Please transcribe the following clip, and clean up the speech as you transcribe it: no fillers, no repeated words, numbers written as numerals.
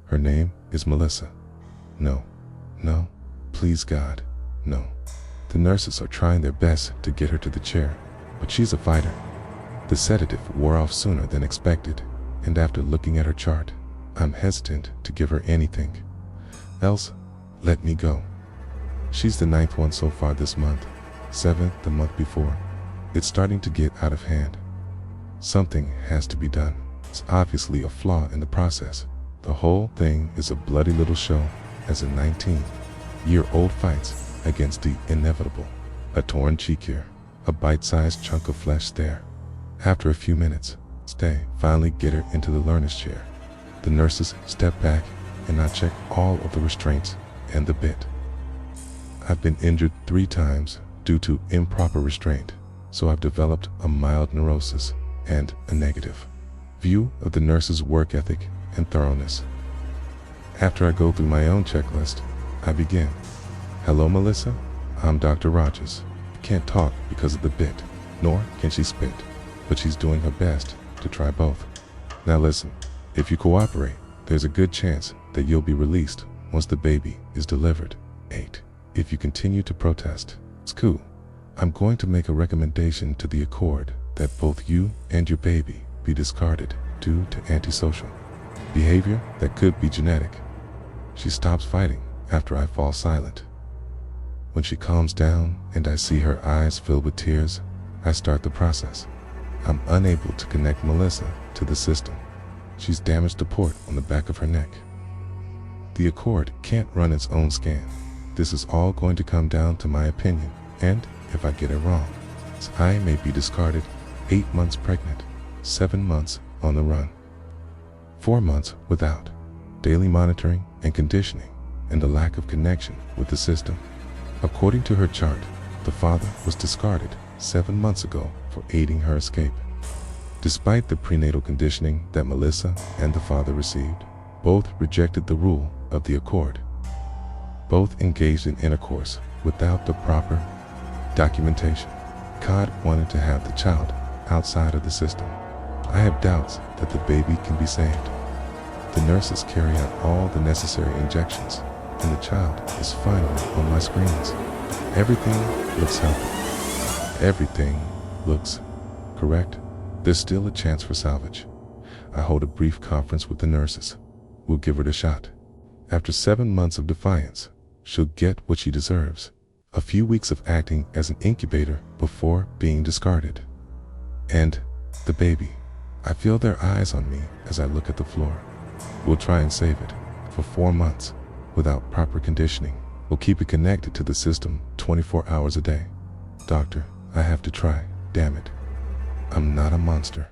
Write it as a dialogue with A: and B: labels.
A: Her name is Melissa. No, no, please God, no. The nurses are trying their best to get her to the chair, but she's a fighter. The sedative wore off sooner than expected, and after looking at her chart, I'm hesitant to give her anything else. Let me go. She's the 9th one so far this month, 7th the month before. It's starting to get out of hand. Something has to be done. It's obviously a flaw in the process. The whole thing is a bloody little show as a 19-year-old fights against the inevitable. A torn cheek here, a bite-sized chunk of flesh there. After a few minutes, finally get her into the learner's chair. The nurses step back and I check all of the restraints and the bit. I've been injured 3 times due to improper restraint, so I've developed a mild neurosis and a negative view of the nurse's work ethic and thoroughness. After I go through my own checklist, I begin. Hello, Melissa. I'm Dr. Rogers. Can't talk because of the bit, nor can she spit, but she's doing her best to try both. Now listen, if you cooperate, there's a good chance that you'll be released once the baby is delivered. 8. If you continue to protest, it's cool. I'm going to make a recommendation to the Accord that both you and your baby be discarded due to antisocial behavior that could be genetic. She stops fighting after I fall silent. When she calms down and I see her eyes filled with tears, I start the process. I'm unable to connect Melissa to the system. She's damaged a port on the back of her neck. The Accord can't run its own scan. This is all going to come down to my opinion, and if I get it wrong, I may be discarded 8 months pregnant, 7 months on the run, 4 months without daily monitoring and conditioning, and the lack of connection with the system. According to her chart, the father was discarded 7 months ago for aiding her escape. Despite the prenatal conditioning that Melissa and the father received, both rejected the rule of the Accord. Both engaged in intercourse without the proper documentation. God wanted to have the child outside of the system. I have doubts that the baby can be saved. The nurses carry out all the necessary injections, and the child is finally on my screens. Everything looks healthy. Everything looks correct. There's still a chance for salvage. I hold a brief conference with the nurses. We'll give her a shot. After 7 months of defiance, she'll get what she deserves. A few weeks of acting as an incubator before being discarded. And the baby. I feel their eyes on me as I look at the floor. We'll try and save it for 4 months without proper conditioning. We'll keep it connected to the system 24 hours a day. Doctor, I have to try. Damn it. I'm not a monster.